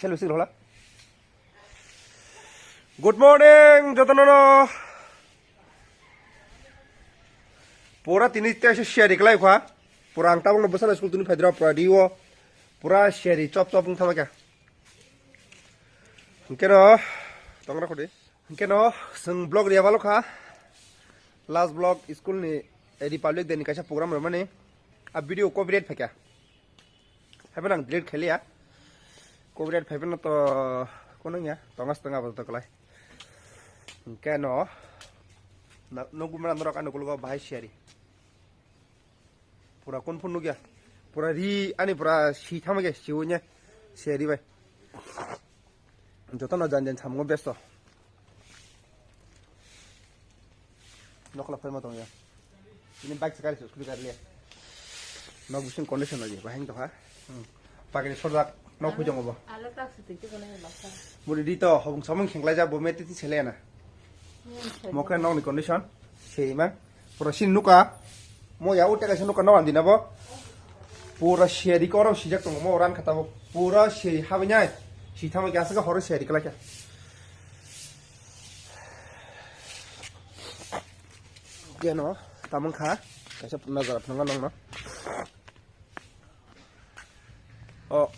Selesai lah. Good morning, Jotono. Pura tini tes share dikelai kah? Pura angta bang besar school tuni federal radio. Pura share chop pun sama kah? Mungkin tongkrak kau deh. Mungkin seng blog dia balok kah? Last blog school ni di public dan nikah program mana ni? Ab video copyright pakai. Apa nang delete kali ya? Copyright pakai na to kono ya? Tengah betul kelai. Mungkin nunggu mana orang kan nunggu bahas share. Pura kon pun nunggu ya. Pura ani pura si sama ke siunya share bay. Jotono jangan sama besto. Nok la firma tong ya. Ini bike sekali school kali ya. Nok bukan condition aja, bahang tuh ha. Pakai sodak nok hujung apa? Alat tak seperti itu kan bakal. Boleh dito, hong samang kengkla aja, bomet itu selena. Mau kan nok ni condition, seiman. Purasin nuka, mau ya udah kasih nuka nawan di nabo. Pura share ko orang sijak tong mau orang kata pura share habisnya, si tamu kiasa ke harus share kelak ya. Dia no, tamu kah? Kasih nazar penangan dong no. Oh,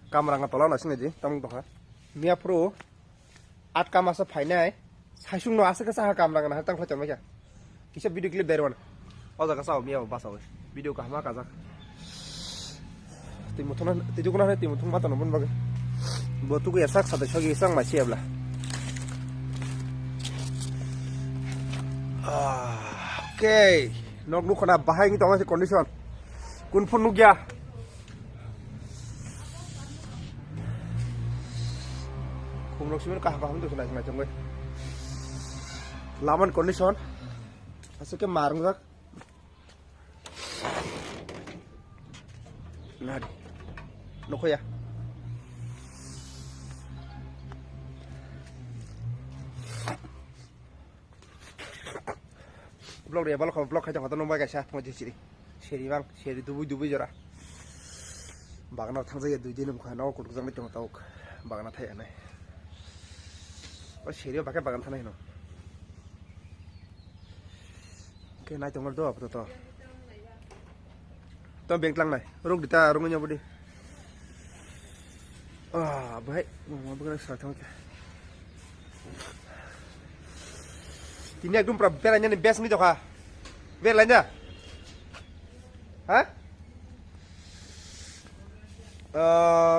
kamera nggak nasi aja, tamu tuh kah? Mia pro, at kamera sepainnya, saya sungguh asal kesah kamera nggak hatang macam macam. Kisah video klip dari mana? Oh, tak kesah, mia apa pasal? Video kah mak kazak? Timutunan, tijukunan timutun mata nombor bagai. Buat tuh ya sak satu shogi sang masih ablah. Okay, nok nuk kena bahaya gitu masih kondisi. Kun pun nuk ya. Kumrok sih kah paham tuh senang macam gue. Laman kondisi. Asal ke marung tak. Nah, nuk ya. Vlog dia balok vlog aja nggak tahu nomor kasih mau jadi seri bang seri dubu jora bagna thang saya dua jenis bukan aku kurang jangan cuma tahu bagna thaya nih oh seri pakai bagan tanah ini oke naik tongol doa apa tuh tuh bengklang nih rung kita rungnya budi baik mau bukan serata macam ini aku pernah beranya nih best nih juga, beranya, hah?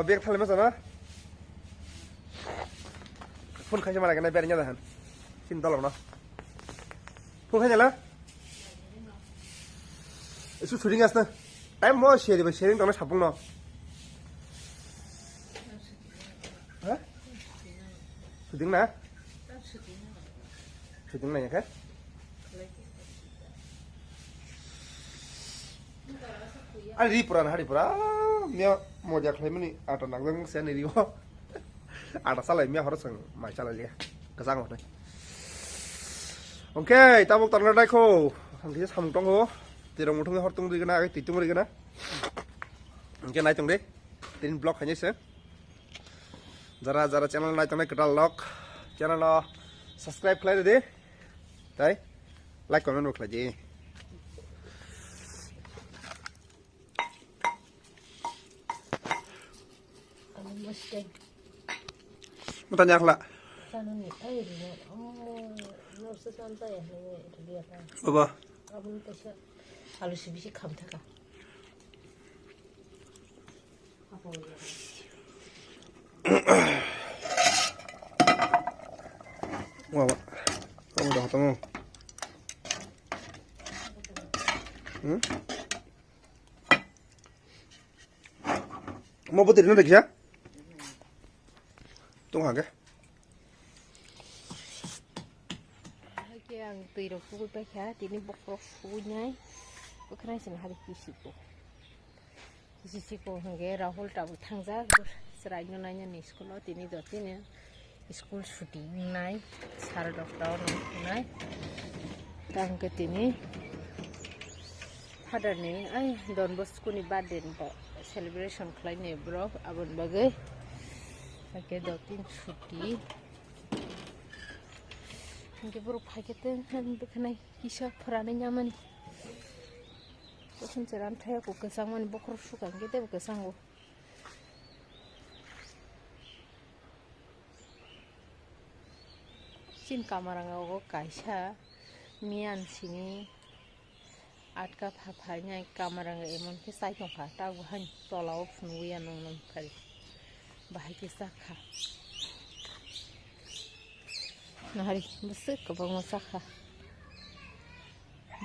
Biar thale mas apa? Phone kaya mana kena beranya dah, sin tolong no. Phone kaya lah? Itu shooting asna, time mau sharing tanah sapung no. Hah? Shooting na? Shooting na ya kan? Hari pura, mia mau jak lagi ni, atau nanggung saya ni dia, ada salah mia harus macam lagi, kesang mana? Oke, kita mau tanya lagi ko, kita samung tong ko, tidak mau tunggu harus tunggu di kana, titung di kana, oke naik tunggu deh, tin blog hanya sih, jara channel naik tunggu kita lock, channel lo subscribe kali deh. Đấy, like comment một là gì? Một tanya lah. Apa? Halus bisa kamu tak? Wah, kamu dah ketemu? Mau buat ini lagi ya? Tunggu aja. Yang tiru pukul pecah, ini bokrok punya. Bukan sih hari kisi-kisi hingga Rahul tahu tangza, seraya nanya nih sekolah ini dotin ya. School shooting naik, sarah dokter naik, tangga ini, ada nih, Don Bosco ni birthday celebration klien bro, abon bagai, Pakai 2-3 cuti. Mungkin baru pakai kan bekenai kisah peranan nyaman. Terus jalan saya aku kesang mana bokor suka kita kesang aku. Cin kamar aku kaisa mian sini. Atka papanya kamar aku emang kisah itu kata aku hanya tolak nuya nonton kali. Bahaya sakha. Nahari besar kebang sakha.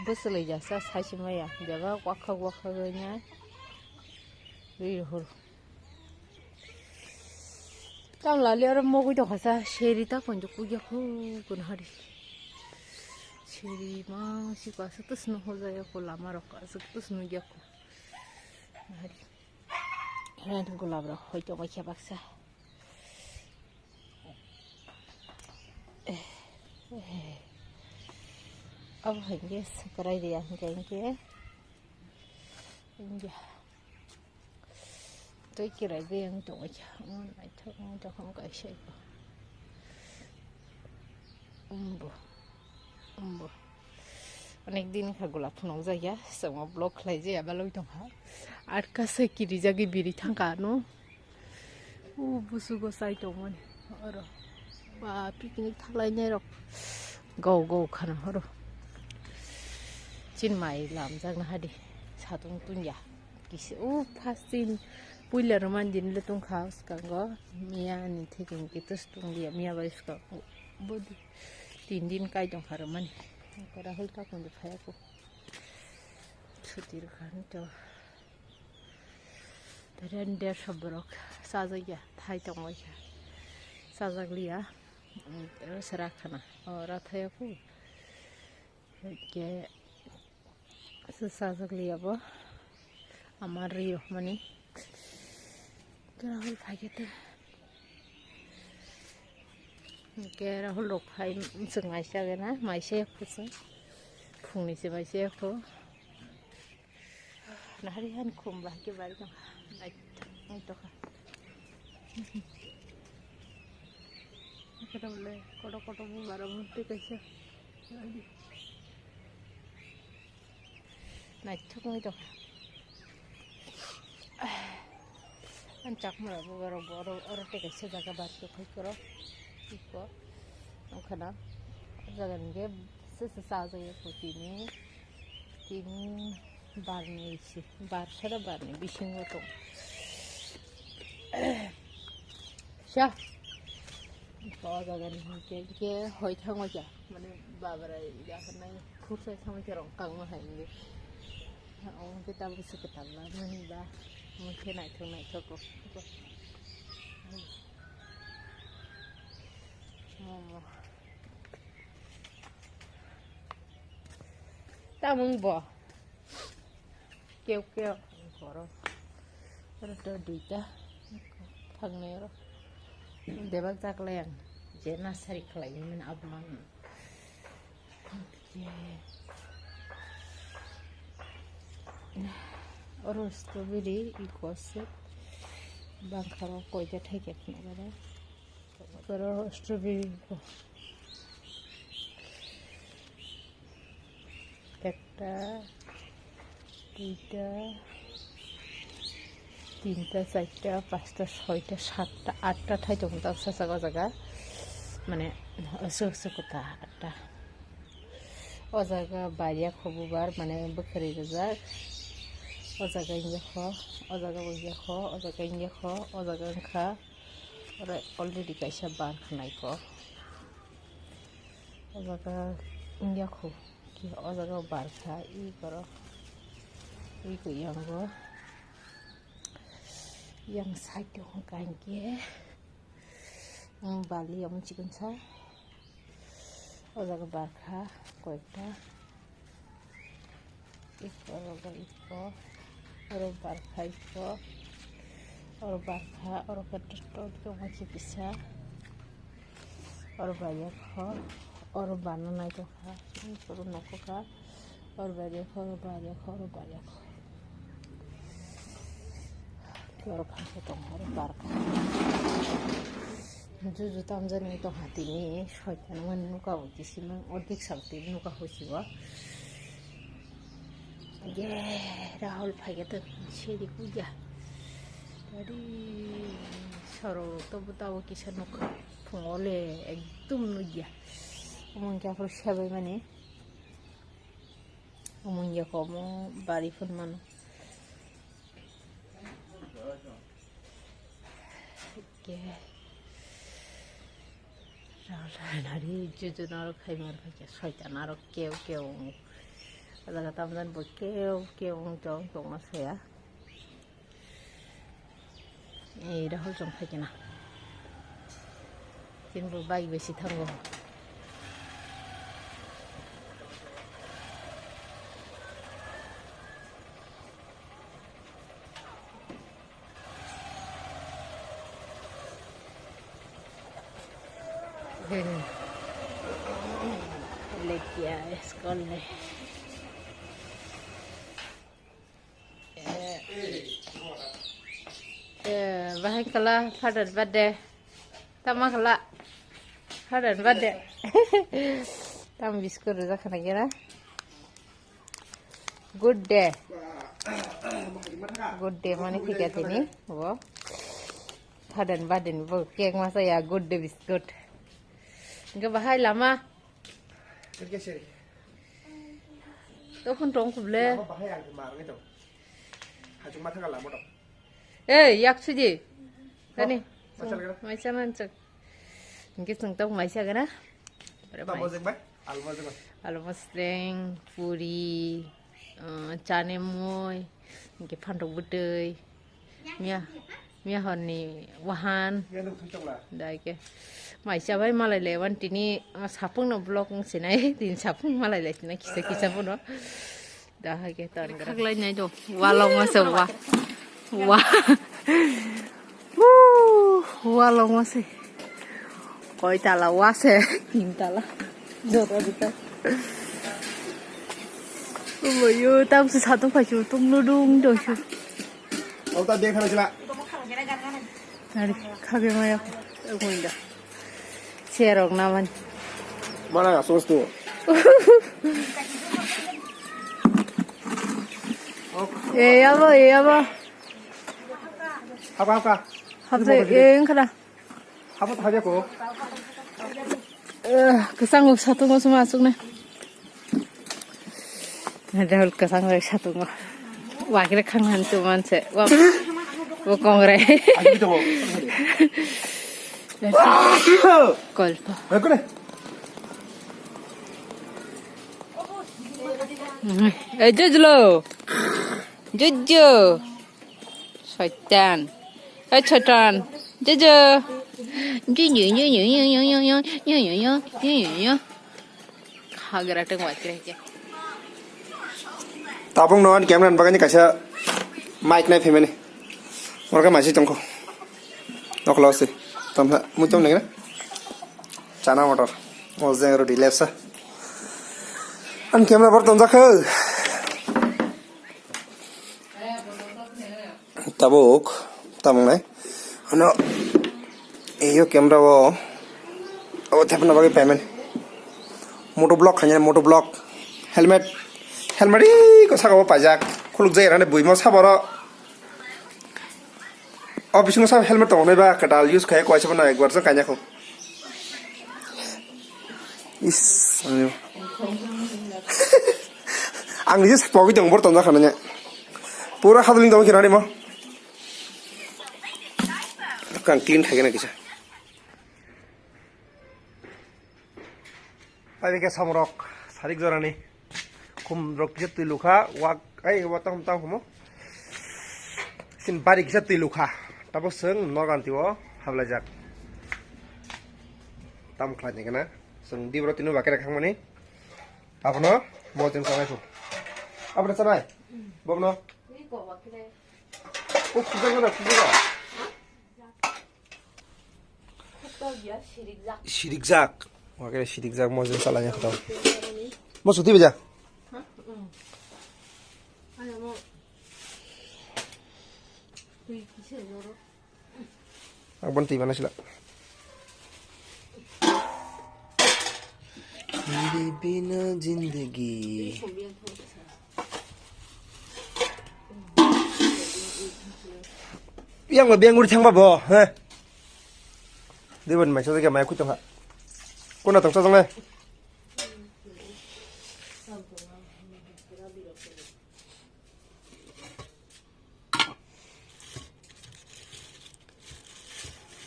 Besar lagi jasa sahaja maya. Jaga wakak ganya. Riuhur. Tam lalu orang mau kita kasa seri tak konjuk kuja ku nahari. Seri masih kasa tu snow hoja aku lama rok kasa tu snow ya aku. Nahari. Orang gulab rok hoja macam baksa. अब हैंगे कराई दिया कहेंगे tôi kira lại về anh tôi chả ngon lại thôi ngon cho không có gì bố অনেক দিন খাগোলা ফোনাव जाया sama blog खालाय बालय दं हा आर कासे किरि जागे बिरि थांगानो बुसु गसाय दंमोन आरो बा पिकनिक थालायनाय रक गाव खाना हरो चिन माइ लामजागना हादि सादुं तुnya किसे फास्ट दिन पुइलार मानदिन लतुं खास कांगो मिया नि थेकिं कितस तुंगिया मिया बाइसका बदि 3 दिन काइ दं खारो माने करा होलता कोन फायाको छुटिर खानतो रेन्डर सबरक साजाया थाइ दंबाय साजाग्लिया सरा खाना और थायाको के साजाग्लियाबो আমার রিও মানে রাহুল ভাইকে के राहुल रक भाई जों माइसे ना माइसे फुसो फुंनिसे माइसे को नाहारि हान खुमबा के बारि दं नाय तखा करले कड बारो मुते कैसे नाय थखै तखा Ancak malah baru orang tegas jaga batu kau iko, karena jangan dia sesaja ya putih ini barni sih, bar sada barni bising itu, sah, kau jangan dia hoi thang aja, mana babarai dia karena kursus sama orang kang mah ini, orang kita bisa ketahuan mana bah. Mungkin naik tu tak mungkin kêu koro ada dita pangnero debak tak layan jenas hari kelain min abman और strawberry इकोसे बांखारो कोइटा थाइके नगरा करो strawberry को एकटा दुइटा तीनटा चारटा पाँचटा छयटा सातटा आठटा Thai दं दाउसा जागा माने असो कथा आठटा ओ जागा बारिया खबुबार माने बोखरि गोजा Ozaga injekho, ozaga bujekho, ozaga injekho, ozaga engkha, already kaisa bar khnai ozaga injekho, ki ozaga bar kha I koro, I ko yang side dong kange, Bali yang chicken sa, ozaga bar kha, koita, iko. और बारखा eco और बारखा और कटस्टोर के मछली पिसा और बारिया खो और बानाना तो खा करो नको खा और बारिया खो और बारिया खो और बारिया खो और खाते तो हमारे बारखा जुजु तामजानि दं हातिनि सयतानमोन नुका उदिसिमोन अर्धिक सावति नुका होसिबा ये राहुल फायगेत शेरी पूजा तरी सरो तो बताओ किसे नुका फुंगले एकदम नुया उमन क्या पर शेबे माने उमन या कमो बारी फुन मानो के राहुल जुजु नारो खाइमार फायके सयतान आरो केव केव Ada tamdan bokeu jong mas ya. Rahul jong kena. Tin baik besi tanggo. Lekia sekolah. Bahan kala padan bade, tama kala padan bade. Tam biskur ruza kana kira. Good day mana tiga ini, wo. Padan bade ni wo kek masa ya good day biskuit. Enggak bahaya lama. Kerja seri. Tuh pun tong kuble. Bahaya yang kemarin itu. Hajung mata kalah modal. 약 수지. 아니. 마샬 그래. 마샬은 저. 이게 성떡 마샬 그래? Almozeng ba? Almozeng. Almozeng, puri, chane moy, 이게 판독 부드이. 미야 헌니 와한. Yang tu tujuh lah. 다 이게. 마샬 바이 말레레 완티니 사풍노 블록 시나이 딘 사풍 말레레 시나 기사 보노. 다 하게 따는 거라. 칼라이네 줘. 와롱어서 와. Wah, long masih. Koi tala wase, intala. Jodoh kita. Yo, tam satu pacu tum nudung dosu. Oh tadi yang kana Nari, kage maya. Aku indah. Serok naman. Mana nggak sos tuh? Apa? Apa? 갑자기 그래. Apa tuh aja kok? Kesanggup satu nggak semua masuk nih. Ada hal kesanggup satu nggak. Wah kira kangen cuman sih. Wah, kongre. Ayo coba. Kolpa. Aku nih. Jojo. Satan. Satan. Jojo. Kagak ada nguat kira-kira. Tabung non kamera baganya kasih mic naik film ini. Mereka masih tunggu. Nok loss sih. Tamha muncul nih kan? Chana motor. Mau zengro di left sah. An kamera bertonjak ke? Tabuk. Tabung nih. Ano? Iyo kamera wo. Oh tapi apa lagi payment? Motovlog hanya motovlog. Helmet ini kok sakau pajak. Kuluk jaya rane bui mau sabara. Office nggak sab helmet tong ba ketal use kayak kuasa pun naik warsa kanya ko. Ayo. Anglis pogi tong bor tong dah kananya. Pura haduling tong kira mau. Kan clean kayak gini kisah. Tadi ke samurok sarik jorani. Kum rok kisah tu luka wak watang kamu. Sin bari kisah tu luka. Tapi seng nogan tiwo hablajak. Tam kelanya kena. Seng di berarti nu bakal kang mana? Apa no? Mau jeng samai tu. Apa dah samai? Bom no? Oh, kuda. Shirikzak. Wakil shirikzak mau jeng salahnya kau. Mau suti beja? Aku bantu mana sila? तेरे बिना जिंदगी yang mà biang ngồi thang bà bò ha đi bên mày sao cái mày quyết trong hả con nào tổng sao trong đây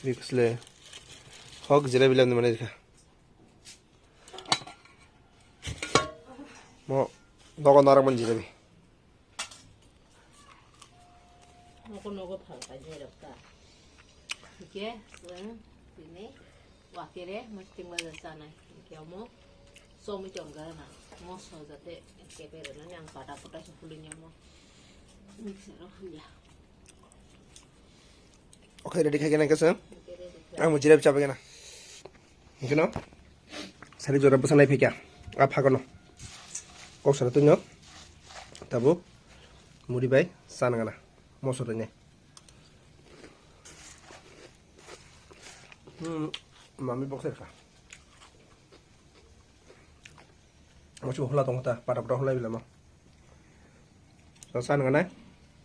việc là học gì đấy làm gì mà này cả mà nó còn nào làm gì đấy Noko faltanya dokter. Oke, ini wakilnya mesti baca sana. Kamu suami jonggana, mau sojate keberan yang pada pada sebelumnya mau mixer ya. Oke, ready kayak gini kan? Mau jirap capek kan? Mungkin no? Sari jorap pesan lagi ya? Apa kono? Kau sana tuh nyok? Tabu, mau dibayar sana kan? Mau sorenya? Mami boxer kah? Mau coba hula tong ta, pada hula bila mau. Sana kan?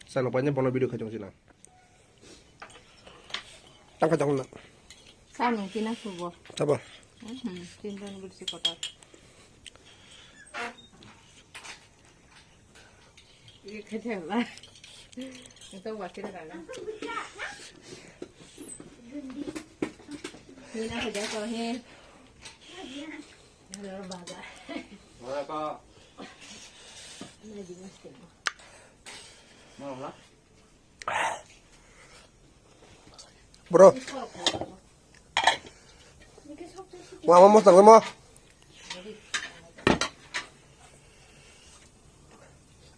Sana lupanya bono video kacang sini. Tangkap jangan nak. Sana kina subuh. Coba. Tindan bersih kotak. Ini kecil lah. Itu wakil kan? Ini nak kerja kau ni. Ada baga. Berapa? Ini di masjid. Mau lah? Bro. Wah, mau tang mau.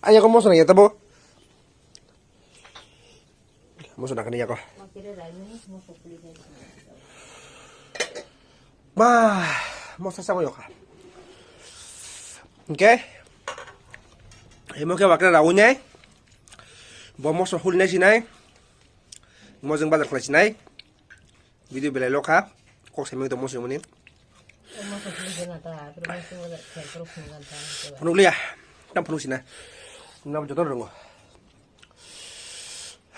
Ayah kamu mau senang ya, tabu? Mau senang kan ya kok? Bah, mau sasang yuk. Oke. Mau ke wakil rawunya. Mau sohulnya sini. Mau jeng bazar kelas sini. Video belai lokal. Kok seming itu mau semuanya. Penuh liah. Tam penuh sini. Nam jodoh dong.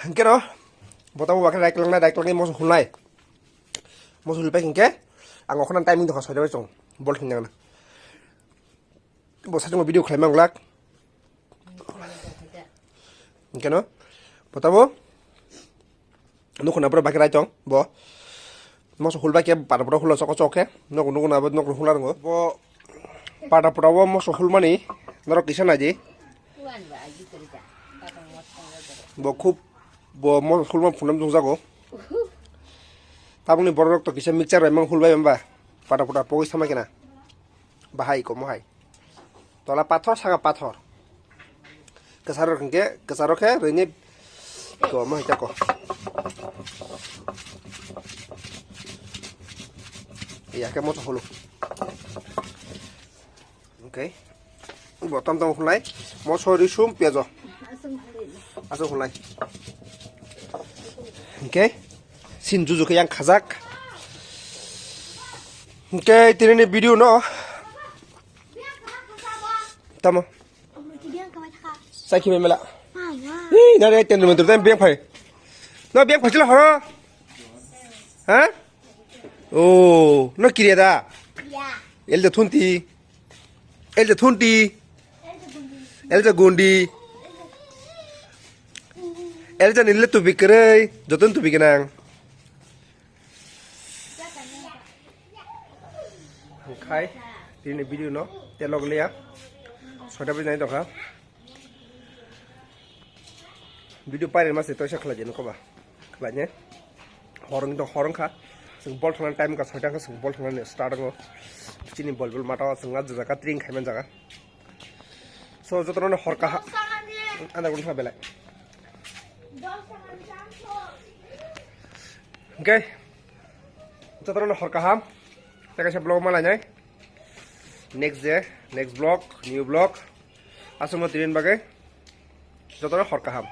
Oke no. Botol wakil naik lagi mau sohulnya. Mau sohul pakai ke? Anggo kan timing tuh kasih dong. Bol hingan. Bos aja mau video klaim ngelak. Oke no. Botol nu kuna pura bakir aja bo mau sohul bakir pada pura hula cok ya nu kuna abad nu hula ngo bo pada pura bo mau sohul mani naro kisan aja bo খুব bo mau sohul mah punam jung jago tabung ni borok to kisan mixer emang hul bay mbak pada pura pokis sama kena bahai ko mohai tola pathor sangat pathor kesarok ke ini ko mah kita ko iya kayak mau sohulu oke buat tam hulai mau sorry sum piazo asal hulai oke sin juju ke yang kazak oke ini video no tamo saya kira mela ih nari tentu mentu tem biang pai no biang pai cila hara hah oh no kiri ada elda thunti elda gondi elda nille tu bikrai jotun tu bikinang kai ini video no telog liya soda beri nai toka video pai mas itu saya kelajen ko ba kelanya horong kah sing bol thang time ka soda ka sing bol thang start ngo chini bol mata sing ngad jaga tring khaiman jaga so jotron hor ka anda gun bela oke jotron hor ka ham taka sa blog malanya next vlog new vlog asmo tirin bagai jotron hor ka ham